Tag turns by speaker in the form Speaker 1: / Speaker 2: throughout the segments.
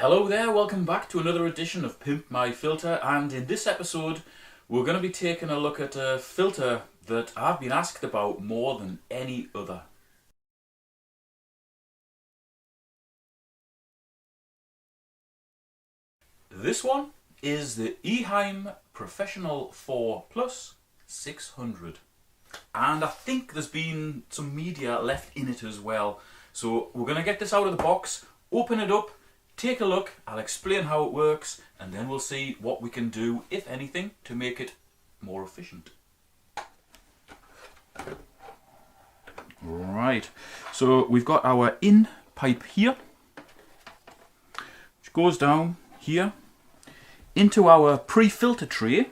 Speaker 1: Hello there, welcome back to another edition of Pimp My Filter, and in this episode we're going to be taking a look at a filter that I've been asked about more than any other. This one is the Eheim Professional 4 Plus 600, and I think there's been some media left in it as well, so we're going to get this out of the box, open it up, take a look, I'll explain how it works, and then we'll see what we can do, if anything, to make it more efficient. Right, so we've got our in pipe here, which goes down here into our pre-filter tray,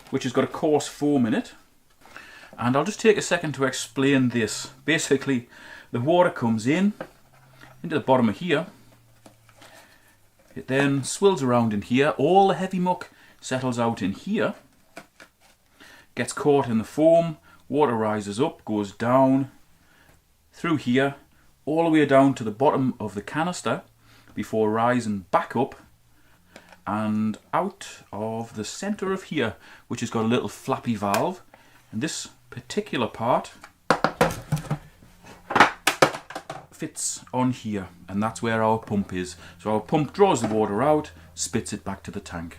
Speaker 1: which has got a coarse foam in it. And I'll just take a second to explain this. Basically, the water comes in into the bottom of here. It then swirls around in here, all the heavy muck settles out in here, gets caught in the foam, water rises up, goes down through here, all the way down to the bottom of the canister before rising back up and out of the centre of here, which has got a little flappy valve. And this particular part fits on here, and that's where our pump is. So our pump draws the water out, spits it back to the tank.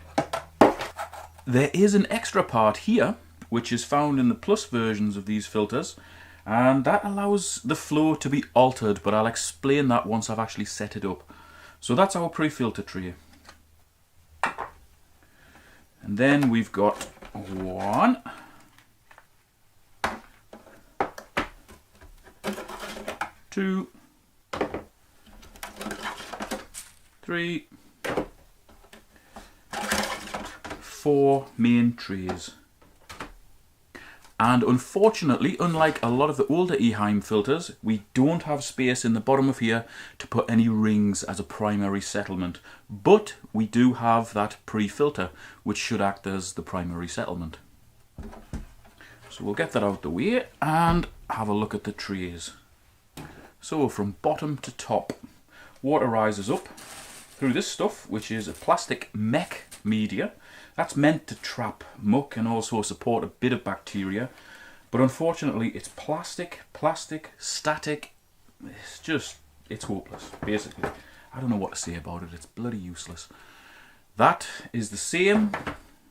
Speaker 1: There is an extra part here which is found in the plus versions of these filters, and that allows the flow to be altered, but I'll explain that once I've actually set it up. So that's our pre-filter tray. And then we've got 1, 2, 3, 4 main trays. And unfortunately, unlike a lot of the older Eheim filters, we don't have space in the bottom of here to put any rings as a primary settlement. But we do have that pre-filter, which should act as the primary settlement. So we'll get that out the way and have a look at the trays. So from bottom to top, water rises up through this stuff, which is a plastic mech media. That's meant to trap muck and also support a bit of bacteria. But unfortunately, it's plastic, static. It's hopeless, basically. I don't know what to say about it. It's bloody useless. That is the same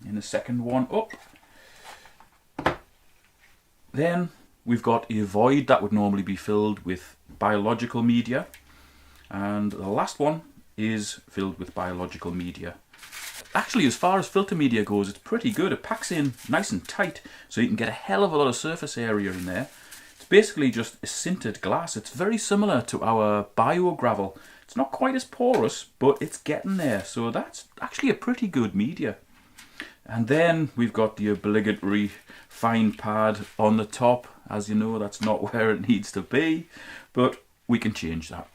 Speaker 1: in the second one up. Then we've got a void that would normally be filled with biological media. And the last one is filled with biological media. Actually, as far as filter media goes, it's pretty good. It packs in nice and tight, so you can get a hell of a lot of surface area in there. It's basically just a sintered glass. It's very similar to our bio-gravel. It's not quite as porous, but it's getting there. So that's actually a pretty good media. And then we've got the obligatory fine pad on the top. As you know, that's not where it needs to be, but we can change that.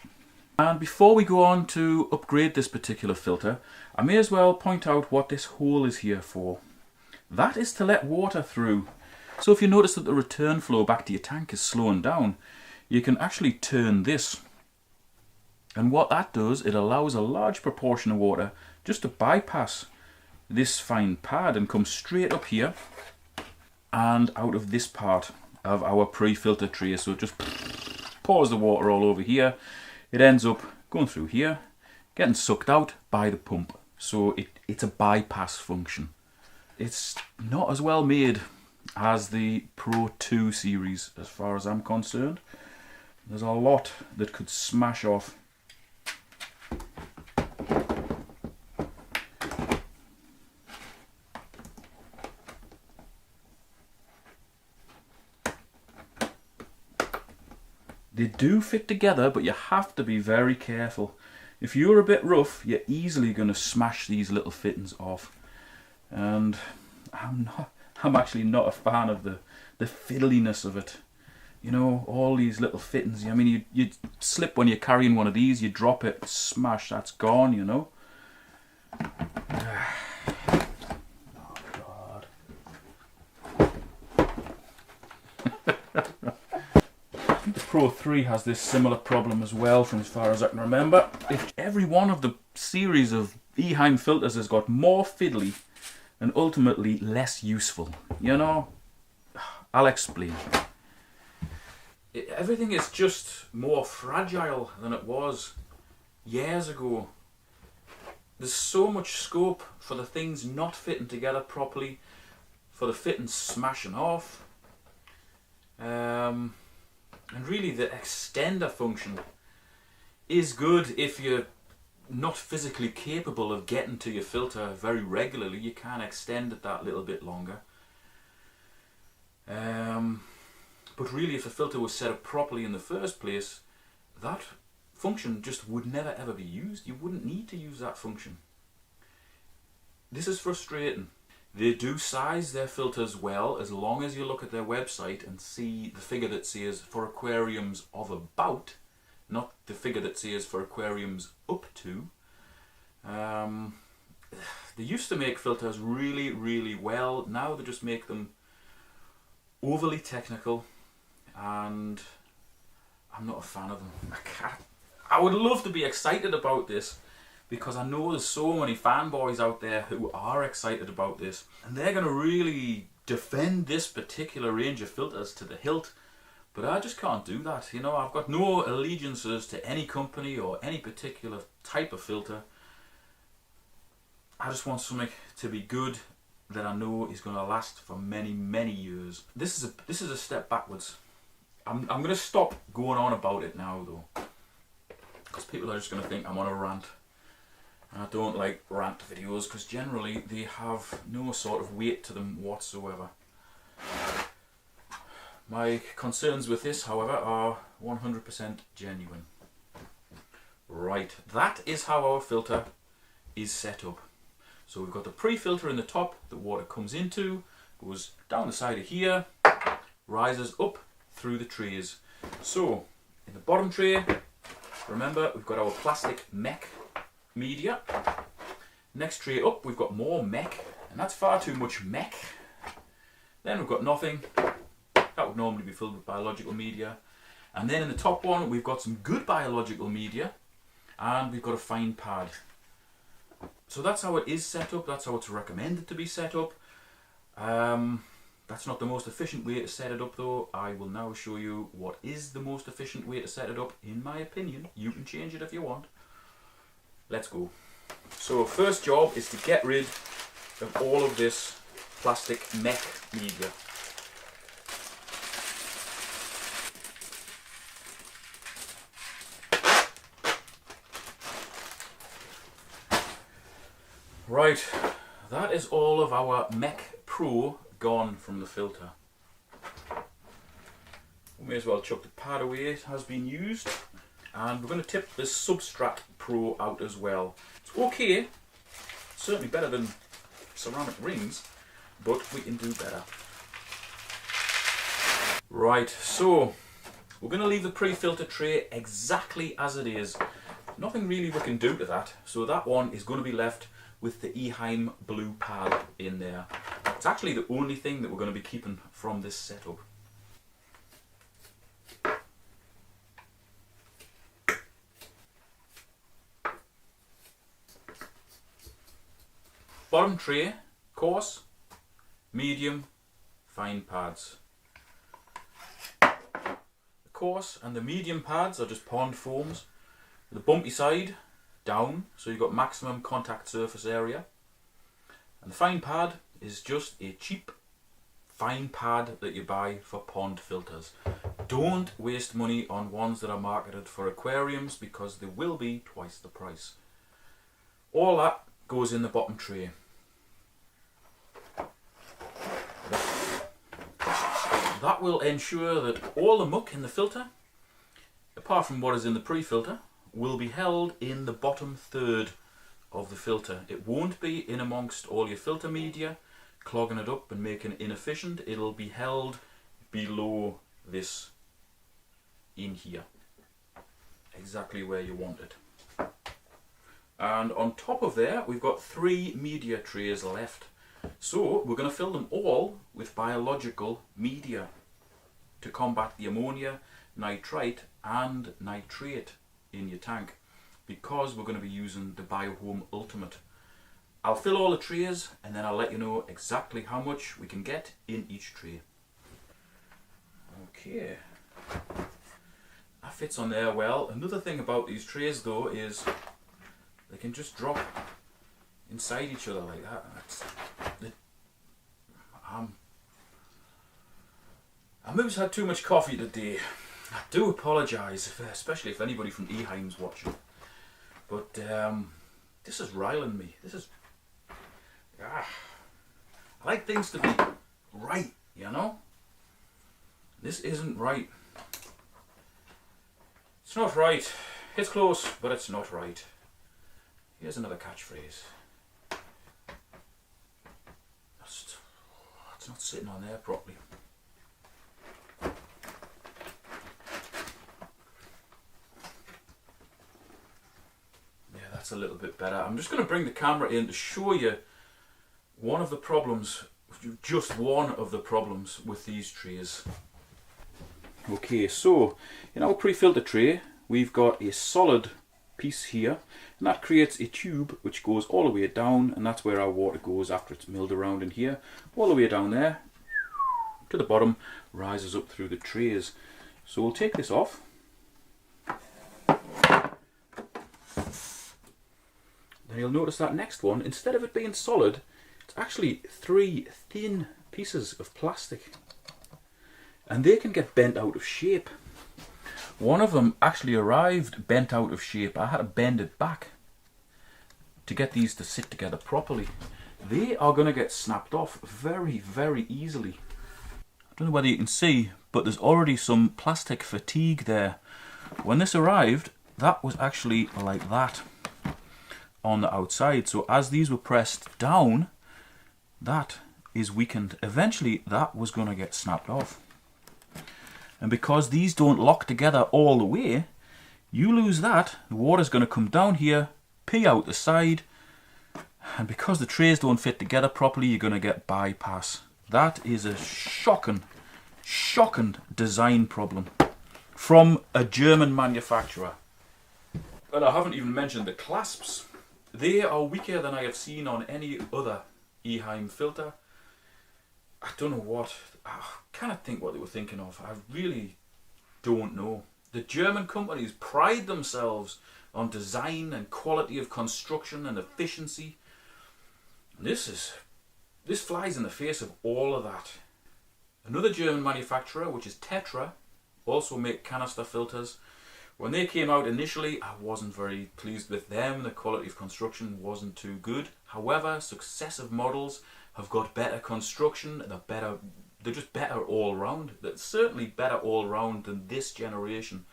Speaker 1: And before we go on to upgrade this particular filter, I may as well point out what this hole is here for. That is to let water through. So if you notice that the return flow back to your tank is slowing down, you can actually turn this. And what that does, it allows a large proportion of water just to bypass this fine pad and come straight up here and out of this part of our pre-filter tray. So it just pours the water all over here. It ends up going through here, getting sucked out by the pump. So it's a bypass function. It's not as well made as the Pro 2 series as far as I'm concerned. There's a lot that could smash off. They do fit together, but you have to be very careful. If you're a bit rough, you're easily going to smash these little fittings off. And I'm actually not a fan of the fiddliness of it. You know, all these little fittings. I mean, you slip when you're carrying one of these, you drop it, smash, that's gone, you know. Oh, God. Pro 3 has this similar problem as well, from as far as I can remember. If every one of the series of Eheim filters has got more fiddly and ultimately less useful, you know? I'll explain. Everything is just more fragile than it was years ago. There's so much scope for the things not fitting together properly, for the fittings smashing off. And really the extender function is good if you're not physically capable of getting to your filter very regularly. You can extend it that little bit longer. But really, if the filter was set up properly in the first place, that function just would never ever be used. You wouldn't need to use that function. This is frustrating. They do size their filters well, as long as you look at their website and see the figure that says for aquariums of about, not the figure that says for aquariums up to. They used to make filters really, really well. Now they just make them overly technical, and I'm not a fan of them. I would love to be excited about this, because I know there's so many fanboys out there who are excited about this, and they're going to really defend this particular range of filters to the hilt, but I just can't do that. You know, I've got no allegiances to any company or any particular type of filter. I just want something to be good that I know is going to last for many, many years. This is a step backwards. I'm going to stop going on about it now though, because people are just going to think I'm on a rant. And I don't like rant videos, because generally they have no sort of weight to them whatsoever. My concerns with this, however, are 100% genuine. Right, that is how our filter is set up. So we've got the pre-filter in the top that water comes into, goes down the side of here, rises up through the trays. So in the bottom tray, remember, we've got our plastic mech media. Next tray up, we've got more mech, and that's far too much mech. Then we've got nothing. That would normally be filled with biological media. And then in the top one, we've got some good biological media, and we've got a fine pad. So that's how it is set up, that's how it's recommended to be set up. That's not the most efficient way to set it up though. I will now show you what is the most efficient way to set it up, in my opinion. You can change it if you want. Let's go. So first job is to get rid of all of this plastic mech media. Right, that is all of our Mech Pro gone from the filter. We may as well chuck the pad away, it has been used. And we're going to tip this Substrat Pro out as well. It's okay, certainly better than ceramic rings, but we can do better. Right, so we're going to leave the pre-filter tray exactly as it is. Nothing really we can do to that, so that one is going to be left with the Eheim blue pad in there. It's actually the only thing that we're going to be keeping from this setup. Bottom tray, coarse, medium, fine pads. The coarse and the medium pads are just pond foams. The bumpy side down, so you've got maximum contact surface area. And the fine pad is just a cheap fine pad that you buy for pond filters. Don't waste money on ones that are marketed for aquariums, because they will be twice the price. All that goes in the bottom tray. That will ensure that all the muck in the filter, apart from what is in the pre-filter, will be held in the bottom third of the filter. It won't be in amongst all your filter media, clogging it up and making it inefficient. It'll be held below this in here, exactly where you want it. And on top of there, we've got 3 media trays left. So we're going to fill them all with biological media to combat the ammonia, nitrite and nitrate in your tank, because we're going to be using the Biohome Ultimate. I'll fill all the trays and then I'll let you know exactly how much we can get in each tray. Okay, that fits on there well. Another thing about these trays though is they can just drop inside each other like that. I maybe had too much coffee today. I do apologise, especially if anybody from Eheim's watching. But this is riling me. This is... I like things to be right, you know? This isn't right. It's not right. It's close, but it's not right. Here's another catchphrase. It's not sitting on there properly. Yeah, that's a little bit better. I'm just going to bring the camera in to show you one of the problems, just one of the problems with these trays. Okay, so in our pre-filter tray we've got a solid piece here, and that creates a tube which goes all the way down, and that's where our water goes after it's milled around in here, all the way down there to the bottom, rises up through the trays. So we'll take this off. Then you'll notice that next one, instead of it being solid, it's actually 3 thin pieces of plastic, and they can get bent out of shape. One of them actually arrived bent out of shape. I had to bend it back to get these to sit together properly. They are going to get snapped off very, very easily. I don't know whether you can see, but there's already some plastic fatigue there. When this arrived, that was actually like that on the outside. So as these were pressed down, that is weakened. Eventually that was going to get snapped off. And because these don't lock together all the way, you lose that, the water's going to come down here, pee out the side, and because the trays don't fit together properly, you're going to get bypass. That is a shocking design problem from a German manufacturer. And I haven't even mentioned the clasps. They are weaker than I have seen on any other Eheim filter. I don't know what, I cannot think what they were thinking of. I really don't know. The German companies pride themselves on design and quality of construction and efficiency. This flies in the face of all of that. Another German manufacturer, which is Tetra, also make canister filters. When they came out initially, I wasn't very pleased with them. The quality of construction wasn't too good. However, successive models have got better construction, they're just better all round. They're certainly better all round than this generation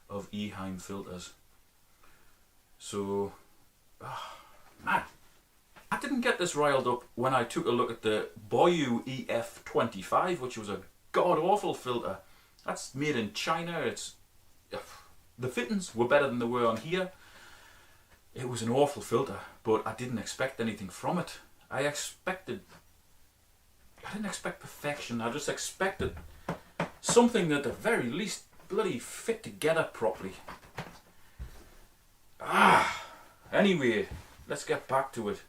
Speaker 1: of Eheim filters. So, man, I didn't get this riled up when I took a look at the Boyu EF25, which was a god-awful filter. That's made in China. The fittings were better than they were on here. It was an awful filter, but I didn't expect anything from it. I didn't expect perfection. I just expected something that at the very least bloody fit together properly. Anyway, let's get back to it.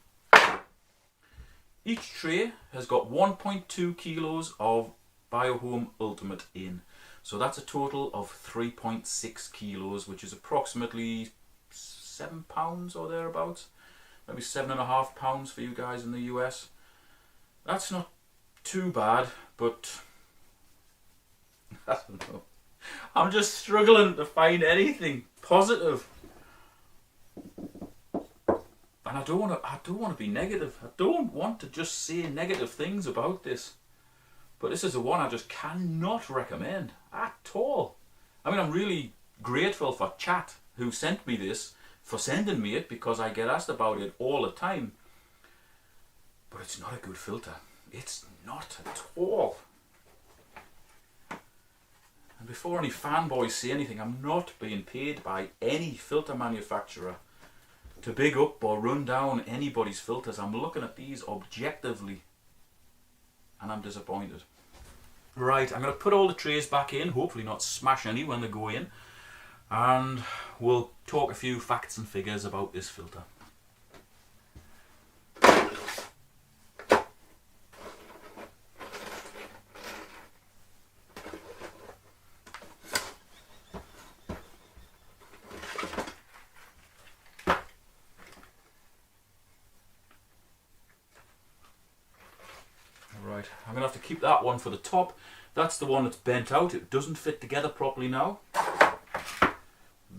Speaker 1: Each tray has got 1.2 kilos of Biohome Ultimate in. So that's a total of 3.6 kilos, which is approximately £7 or thereabouts. Maybe £7.5 for you guys in the US. That's not too bad, but I don't know. I'm just struggling to find anything positive. And I don't want to be negative. I don't want to just say negative things about this. But this is the one I just cannot recommend at all. I mean, I'm really grateful for Chat, who sent me this, for sending me it, because I get asked about it all the time. But it's not a good filter. It's not at all. And before any fanboys say anything, I'm not being paid by any filter manufacturer to big up or run down anybody's filters. I'm looking at these objectively and I'm disappointed. Right, I'm going to put all the trays back in, hopefully not smash any when they go in, and we'll talk a few facts and figures about this filter. Right, I'm going to have to keep that one for the top. That's the one that's bent out. It doesn't fit together properly now.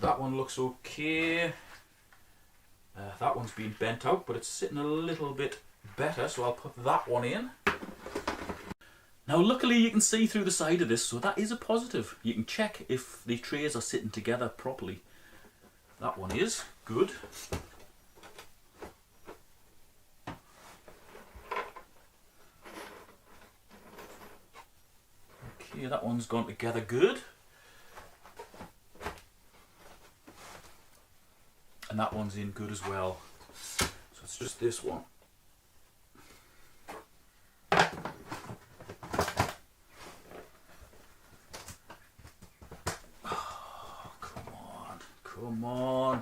Speaker 1: That one looks okay. That one's been bent out, but it's sitting a little bit better, so I'll put that one in. Now luckily you can see through the side of this, so that is a positive. You can check if the trays are sitting together properly. That one is good. Okay, that one's gone together good. And that one's in good as well. So it's just this one. Oh, come on, come on.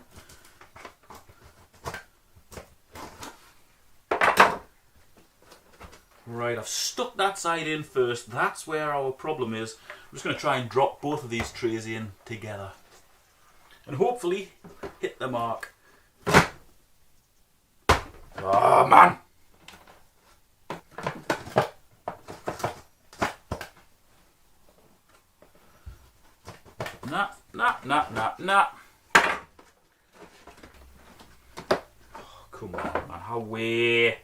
Speaker 1: Right, I've stuck that side in first. That's where our problem is. I'm just going to try and drop both of these trays in together. And hopefully hit the mark. Oh man! Nah. Oh, come on, man. How way?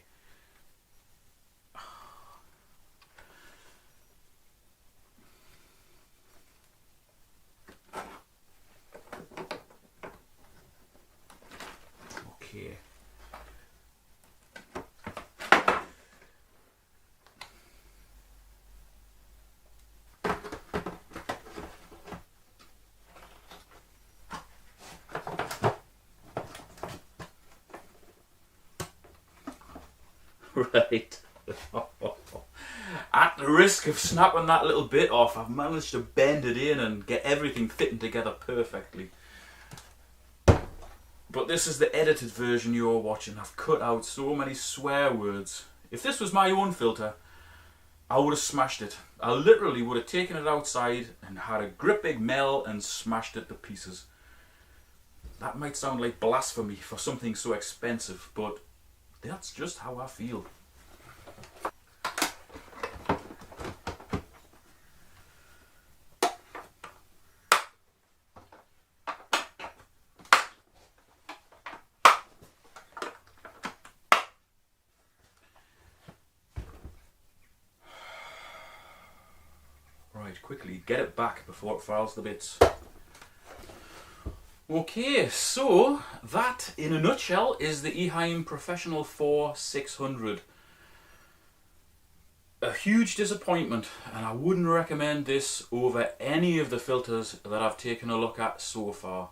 Speaker 1: Okay. Right. At the risk of snapping that little bit off, I've managed to bend it in and get everything fitting together perfectly. But this is the edited version you're watching. I've cut out so many swear words. If this was my own filter, I would have smashed it. I literally would have taken it outside and had a grip big mel and smashed it to pieces. That might sound like blasphemy for something so expensive, but that's just how I feel. Right, quickly get it back before it fouls the bits. Okay, so that in a nutshell is the Eheim Professional 4 600. A huge disappointment, and I wouldn't recommend this over any of the filters that I've taken a look at so far,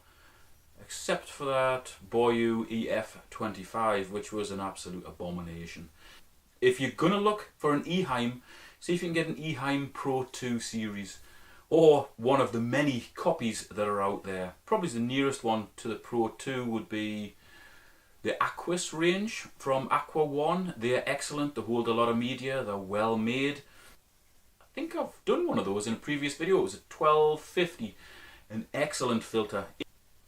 Speaker 1: except for that Boyu EF25, which was an absolute abomination. If you're gonna look for an Eheim, see if you can get an Eheim Pro 2 series, or one of the many copies that are out there. Probably the nearest one to the Pro 2 would be the Aquis range from Aqua One. They're excellent, they hold a lot of media, they're well made. I think I've done one of those in a previous video. It was a 1250, an excellent filter.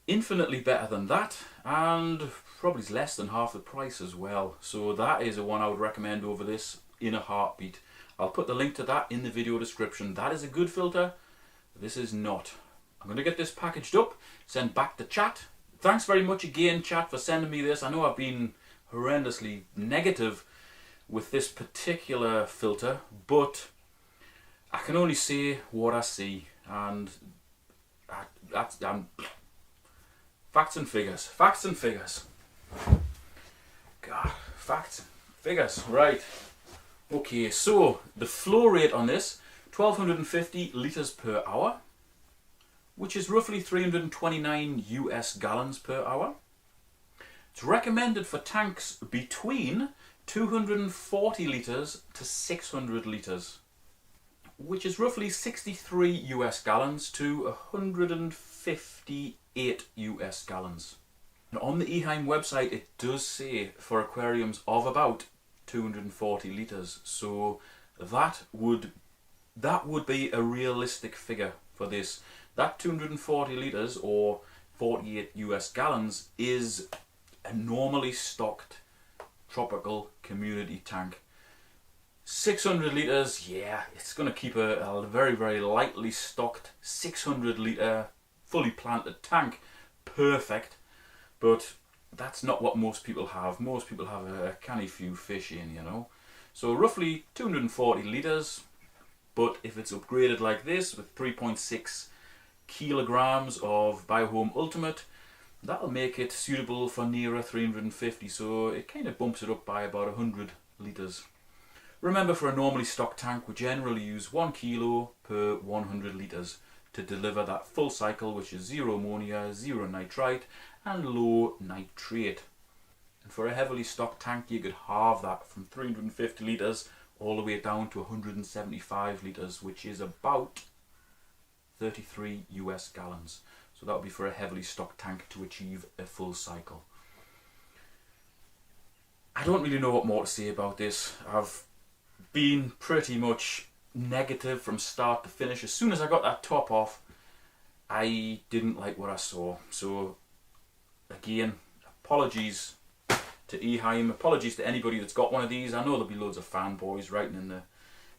Speaker 1: Infinitely better than that, and probably less than half the price as well. So that is a one I would recommend over this in a heartbeat. I'll put the link to that in the video description. That is a good filter. This is not. I'm going to get this packaged up, sent back to chat. Thanks very much again, chat, for sending me this. I know I've been horrendously negative with this particular filter, but I can only say what I see, and facts and figures. Facts and figures. God, facts and figures. Right. Okay, so the flow rate on this, 1250 litres per hour, which is roughly 329 US gallons per hour. It's recommended for tanks between 240 litres to 600 litres. which is roughly 63 US gallons to 158 US gallons. And on the Eheim website it does say for aquariums of about 240 litres, so that would be a realistic figure for this. That 240 litres or 48 US gallons is a normally stocked tropical community tank. 600 litres, yeah, it's going to keep a very, very lightly stocked 600 litre fully planted tank perfect, but that's not what most people have. Most people have a canny few fish in, you know. So roughly 240 litres, but if it's upgraded like this with 3.6 kilograms of Biohome Ultimate, that'll make it suitable for nearer 350, so it kind of bumps it up by about 100 litres. Remember, for a normally stocked tank we generally use 1 kilo per 100 litres to deliver that full cycle, which is zero ammonia, zero nitrite and low nitrate. And for a heavily stocked tank you could halve that from 350 litres all the way down to 175 litres, which is about 33 US gallons. So that would be for a heavily stocked tank to achieve a full cycle. I don't really know what more to say about this. I've been pretty much negative from start to finish. As soon as I got that top off, I didn't like what I saw. So again, apologies to Eheim, apologies to anybody that's got one of these. I know there'll be loads of fanboys writing in the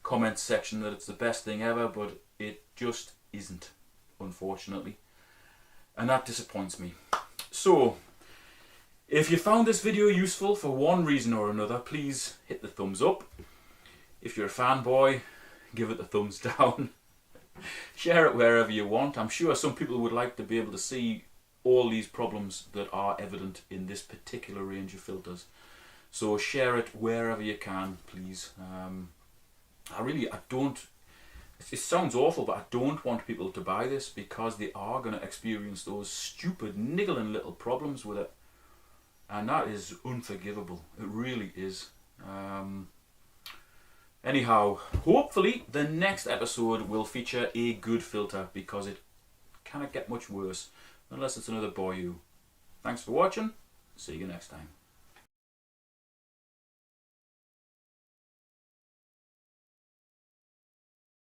Speaker 1: comments section that it's the best thing ever, but it just isn't, unfortunately. And that disappoints me. So, if you found this video useful for one reason or another, please hit the thumbs up. If you're a fanboy, give it the thumbs down. Share it wherever you want. I'm sure some people would like to be able to see all these problems that are evident in this particular range of filters. So share it wherever you can, please. I don't, it sounds awful, but I don't want people to buy this because they are going to experience those stupid niggling little problems with it. And that is unforgivable. It really is. Anyhow, hopefully the next episode will feature a good filter, because it cannot get much worse unless it's another Boyu. Thanks for watching. See you next time.